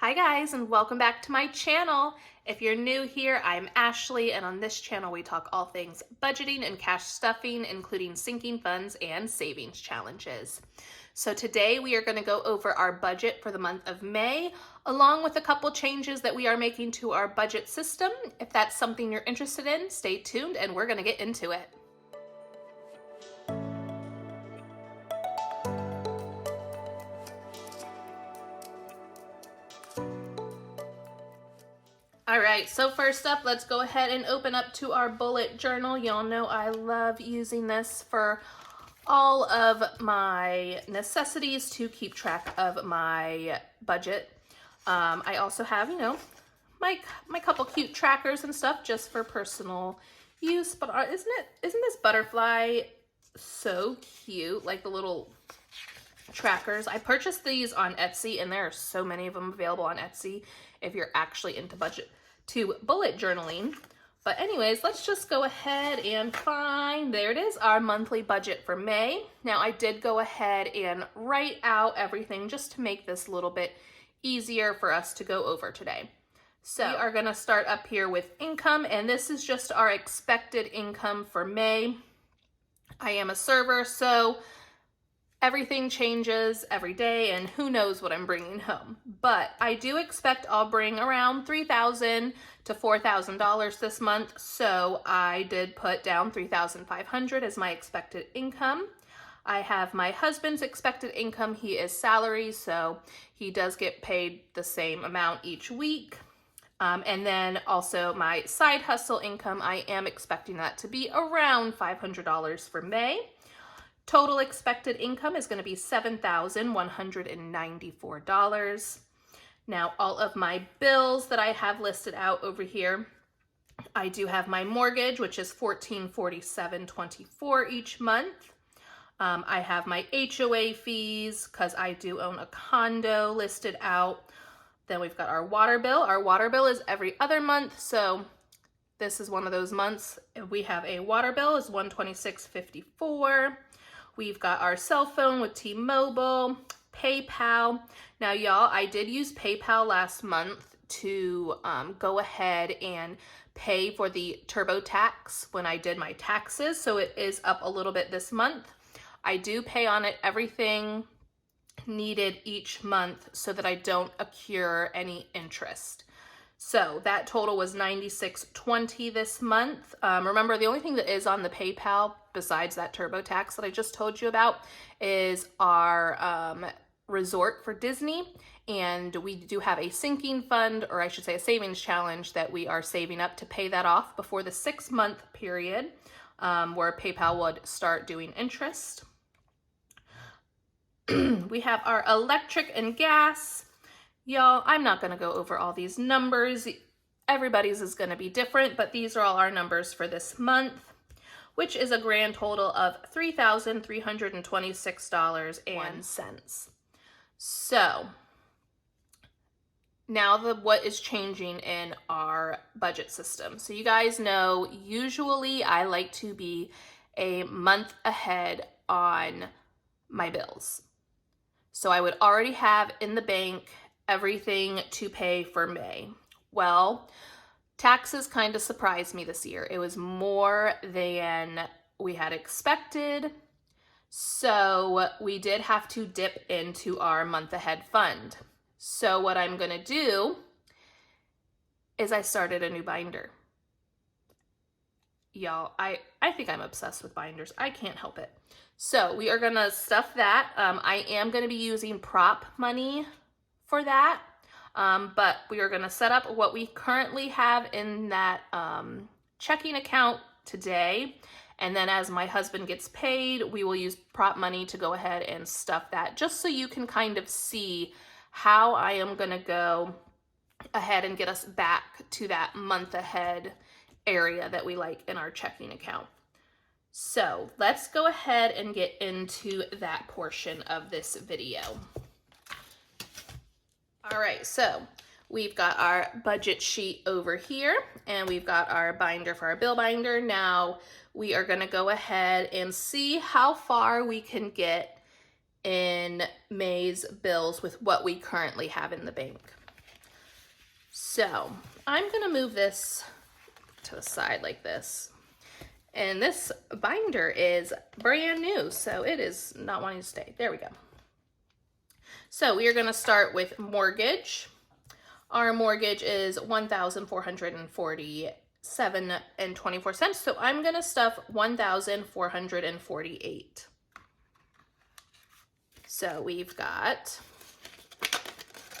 Hi guys, and welcome back to my channel. If you're new here, I'm Ashley, and on this channel we talk all things budgeting and cash stuffing, including sinking funds and savings challenges. So today we are going to go over our budget for the month of May, along with a couple changes that we are making to our budget system. If that's something you're interested in, stay tuned and we're going to get into it. All right, so first up, let's go ahead and open up to our bullet journal. Y'all know I love using this for all of my necessities to keep track of my budget. I also have, my couple cute trackers and stuff just for personal use. But isn't this butterfly so cute? Like the little trackers. I purchased these on Etsy, and there are so many of them available on Etsy if you're actually into bullet journaling. But anyways, let's just go ahead and find, there it is, our monthly budget for May. Now I did go ahead and write out everything just to make this a little bit easier for us to go over today. So we are gonna start up here with income, and this is just our expected income for May. I am a server, so everything changes every day, and who knows what I'm bringing home. But I do expect I'll bring around $3,000 to $4,000 this month, so I did put down $3,500 as my expected income. I have my husband's expected income. He is salary, so he does get paid the same amount each week. And then also my side hustle income, I am expecting that to be around $500 for May. Total expected income is going to be $7,194. Now, all of my bills that I have listed out over here, I do have my mortgage, which is $1,447.24 each month. I have my HOA fees because I do own a condo listed out. Then we've got our water bill. Our water bill is every other month, so this is one of those months. We have a water bill is $126.54. We've got our cell phone with T-Mobile, PayPal. Now, y'all, I did use PayPal last month to go ahead and pay for the TurboTax when I did my taxes, so it is up a little bit this month. I do pay on it everything needed each month so that I don't accrue any interest. So that total was $96.20 this month. Remember, the only thing that is on the PayPal besides that TurboTax that I just told you about is our resort for Disney. And we do have a sinking fund, or I should say a savings challenge, that we are saving up to pay that off before the 6-month period where PayPal would start doing interest. We have our electric and gas. Y'all, I'm not going to go over all these numbers. Everybody's is going to be different, but these are all our numbers for this month, which is a grand total of $3,326.01. So now what is changing in our budget system. So you guys know, usually I like to be a month ahead on my bills. So I would already have in the bank everything to pay for May. Well, taxes kind of surprised me this year. It was more than we had expected. So we did have to dip into our month ahead fund. So what I'm going to do is I started a new binder. Y'all, I think I'm obsessed with binders. I can't help it. So we are going to stuff that. I am going to be using prop money for that, but we are going to set up what we currently have in that checking account today, and then as my husband gets paid, we will use prop money to go ahead and stuff that, just so you can kind of see how I am going to go ahead and get us back to that month ahead area that we like in our checking account. So let's go ahead and get into that portion of this video. All right, so we've got our budget sheet over here, and we've got our binder for our bill binder. Now we are going to go ahead and see how far we can get in May's bills with what we currently have in the bank. So I'm gonna move this to the side like this. And this binder is brand new, so it is not wanting to stay. There we go. So we are gonna start with mortgage. Our mortgage is $1,447.24. So I'm gonna stuff $1,448. So we've got,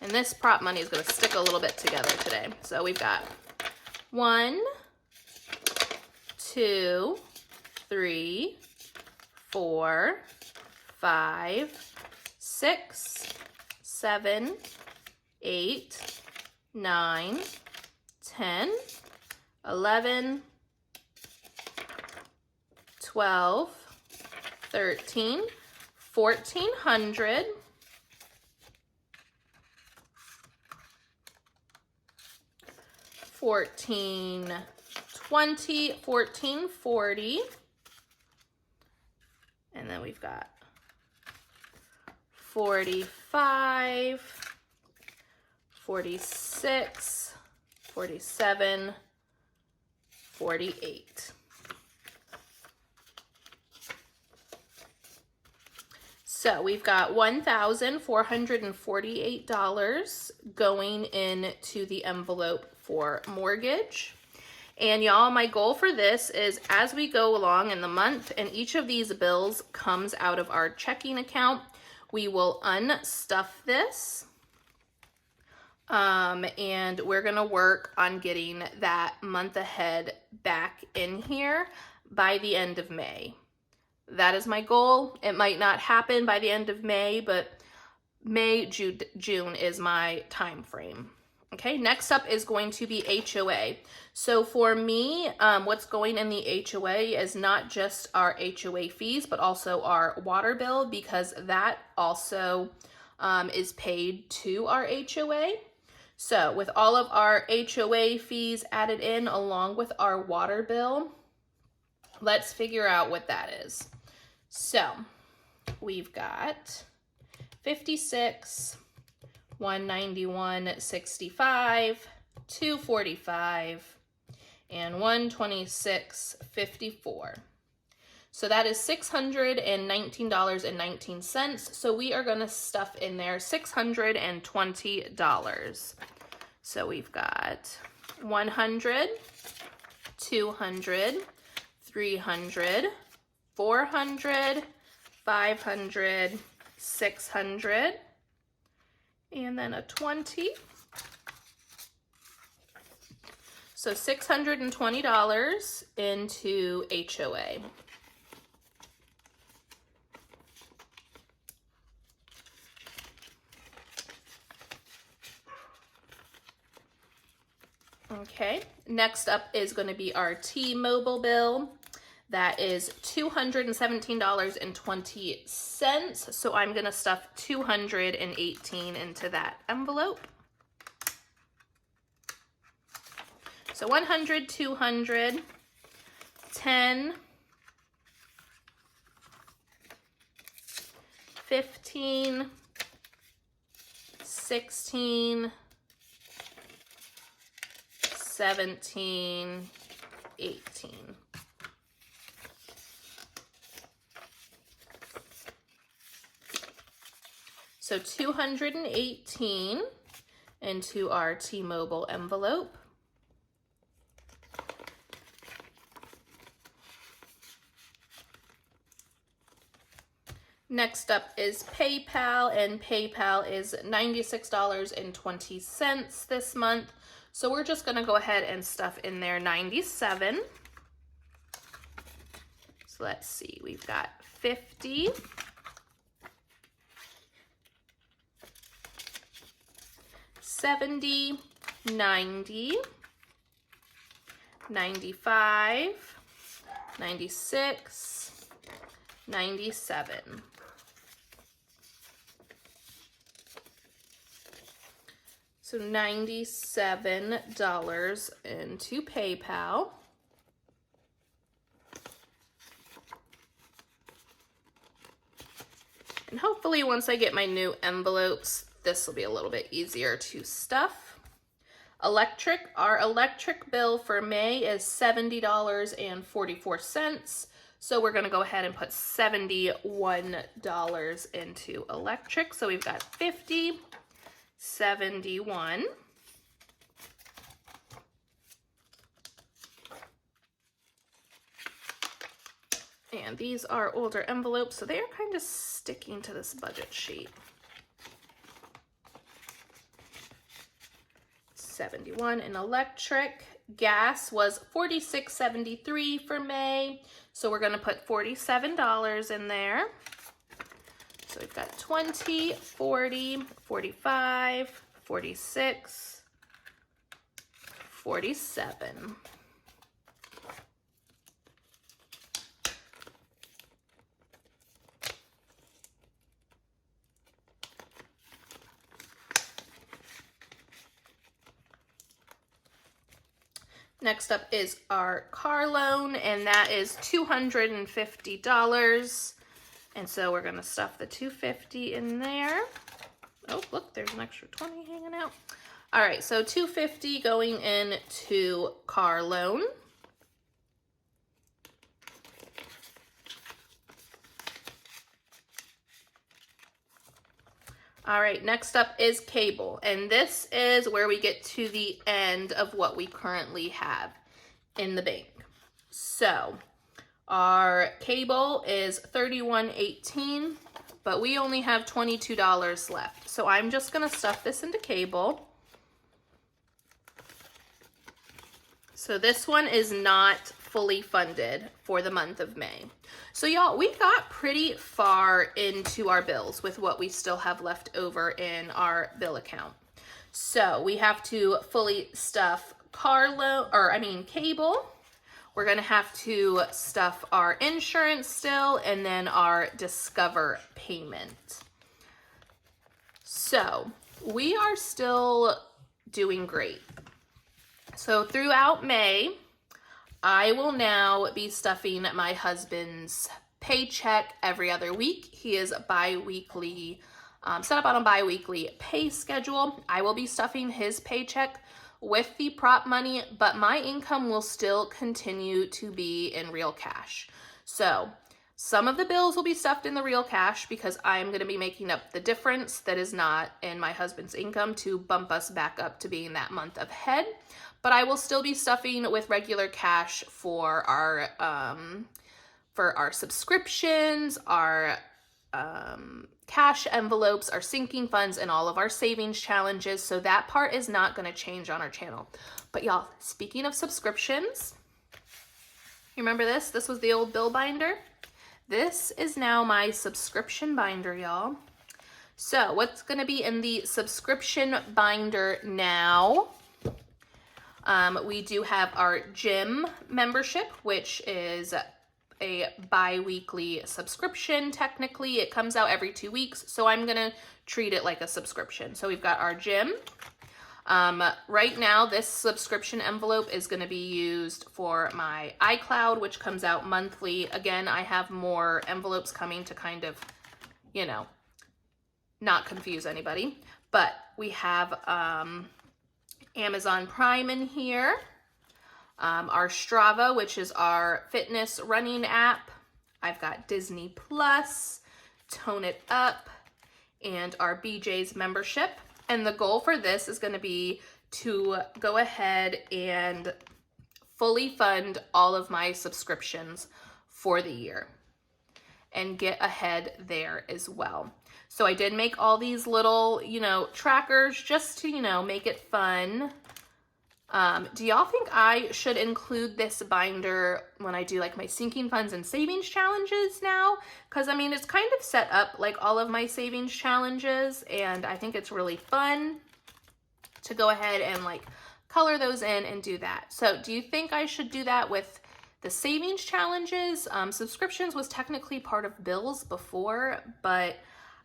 and this prop money is gonna stick a little bit together today. So we've got 1, 2, 3, 4, 5, 6, 7, 8, 9, 10, 11, 12, 13, 1,400, 1,420, 1,440, and then we've got 45, 46, 47, 48. So we've got $1,448 going into the envelope for mortgage. And y'all, my goal for this is as we go along in the month and each of these bills comes out of our checking account, we will unstuff this. And we're gonna work on getting that month ahead back in here by the end of May. That is my goal. It might not happen by the end of May, but May, June is my time frame. Okay, next up is going to be HOA. So for me, what's going in the HOA is not just our HOA fees, but also our water bill, because that also is paid to our HOA. So with all of our HOA fees added in along with our water bill, let's figure out what that is. So we've got 56, 191.65, 245, and 126.54. So that is $619.19. So we are gonna stuff in there $620. So we've got 100, 200, 300, 400, 500, 600, and then a 20. So $620 into HOA. Okay, next up is going to be our T-Mobile bill. That is $217.20. So I'm going to stuff $218 into that envelope. So 100, 200, 10, 15, 16, 17, 18. So 218 into our T-Mobile envelope. Next up is PayPal, and PayPal is $96.20 this month. So we're just gonna go ahead and stuff in there 97. So let's see, we've got 50, 70, 90, 95, 96, 97. So $97 into PayPal. And hopefully once I get my new envelopes, this will be a little bit easier to stuff. Electric, our electric bill for May is $70.44. So we're gonna go ahead and put $71 into electric. So we've got 50, 71. And these are older envelopes, so they're kind of sticking to this budget sheet. 71 in electric. Gas was $46.73 for May, so we're going to put $47 in there. So we've got 20, 40, 45, 46, 47. Next up is our car loan, and that is $250. And so we're gonna stuff the $250 in there. Oh, look, there's an extra 20 hanging out. All right, so $250 going into car loan. All right, next up is cable, and this is where we get to the end of what we currently have in the bank. So our cable is $31.18, but we only have $22 left. So I'm just gonna stuff this into cable. So this one is not fully funded for the month of May. So y'all, we got pretty far into our bills with what we still have left over in our bill account. So we have to fully stuff cable. We're gonna have to stuff our insurance still, and then our Discover payment. So we are still doing great. So throughout May, I will now be stuffing my husband's paycheck every other week. He is bi-weekly, set up on a bi-weekly pay schedule. I will be stuffing his paycheck with the prop money, but my income will still continue to be in real cash. So some of the bills will be stuffed in the real cash because I'm going to be making up the difference that is not in my husband's income to bump us back up to being that month ahead. But I will still be stuffing with regular cash for our subscriptions, our cash envelopes, our sinking funds, and all of our savings challenges. So that part is not going to change on our channel. But y'all, speaking of subscriptions, you remember this? This was the old bill binder. This is now my subscription binder, y'all. So what's going to be in the subscription binder now? We do have our gym membership, which is a bi-weekly subscription. Technically, it comes out every 2 weeks, so I'm gonna treat it like a subscription. So we've got our gym. Right now, this subscription envelope is gonna be used for my iCloud, which comes out monthly. Again, I have more envelopes coming to kind of, you know, not confuse anybody. But we have Amazon Prime in here, our Strava, which is our fitness running app. I've got Disney Plus, Tone It Up, and our BJ's membership. And the goal for this is going to be to go ahead and fully fund all of my subscriptions for the year and get ahead there as well. So I did make all these little, trackers just to, make it fun. Do y'all think I should include this binder when I do like my sinking funds and savings challenges now? Because I mean, it's kind of set up like all of my savings challenges, and I think it's really fun to go ahead and like color those in and do that. So do you think I should do that with the savings challenges? Subscriptions was technically part of bills before, but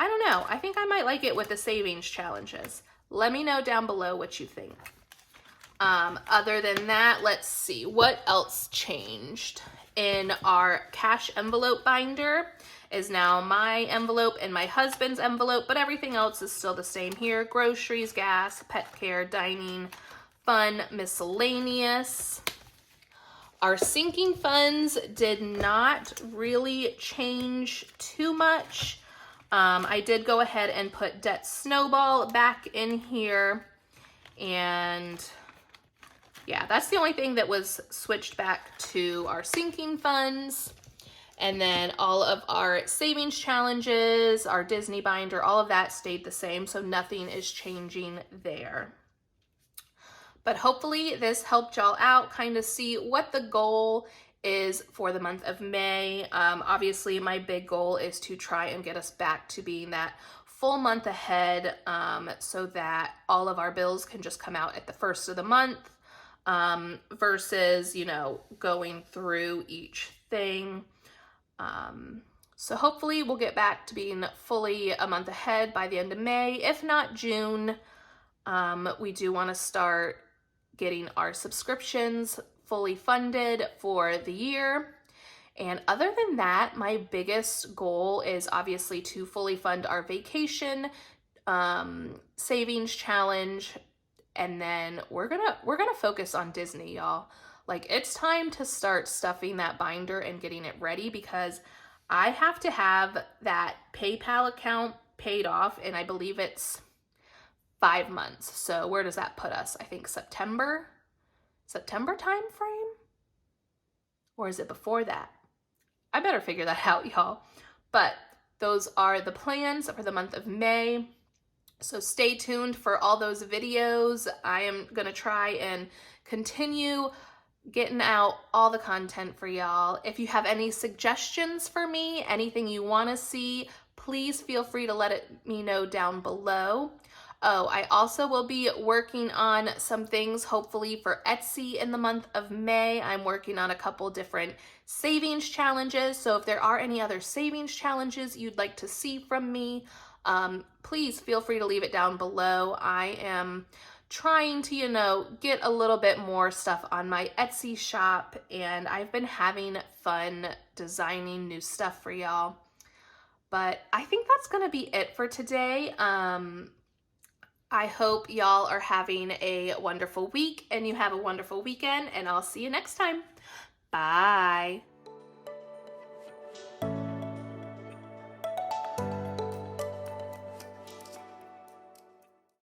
I don't know. I think I might like it with the savings challenges. Let me know down below what you think. Other than that, let's see what else changed. In our cash envelope binder is now my envelope and my husband's envelope, but everything else is still the same here. Groceries, gas, pet care, dining, fun miscellaneous. Our sinking funds did not really change too much. I did go ahead and put Debt Snowball back in here, and yeah, that's the only thing that was switched back to our sinking funds. And then all of our savings challenges, our Disney binder, all of that stayed the same, so nothing is changing there. But hopefully this helped y'all out, kind of see what the goal is for the month of May. Obviously, my big goal is to try and get us back to being that full month ahead, so that all of our bills can just come out at the first of the month, versus, you know, going through each thing. So hopefully we'll get back to being fully a month ahead by the end of May, if not June. We do want to start getting our subscriptions fully funded for the year. And other than that, my biggest goal is obviously to fully fund our vacation savings challenge, and then we're gonna focus on Disney, y'all. Like, it's time to start stuffing that binder and getting it ready, because I have to have that PayPal account paid off, and I believe it's 5 months. So where does that put us? I think September time frame? Or is it before that? I better figure that out, y'all. But those are the plans for the month of May. So stay tuned for all those videos. I am gonna try and continue getting out all the content for y'all. If you have any suggestions for me, anything you wanna see, please feel free to let me know down below. Oh, I also will be working on some things, hopefully for Etsy in the month of May. I'm working on a couple different savings challenges. So if there are any other savings challenges you'd like to see from me, please feel free to leave it down below. I am trying to, you know, get a little bit more stuff on my Etsy shop, and I've been having fun designing new stuff for y'all. But I think that's gonna be it for today. I hope y'all are having a wonderful week and you have a wonderful weekend, and I'll see you next time. Bye.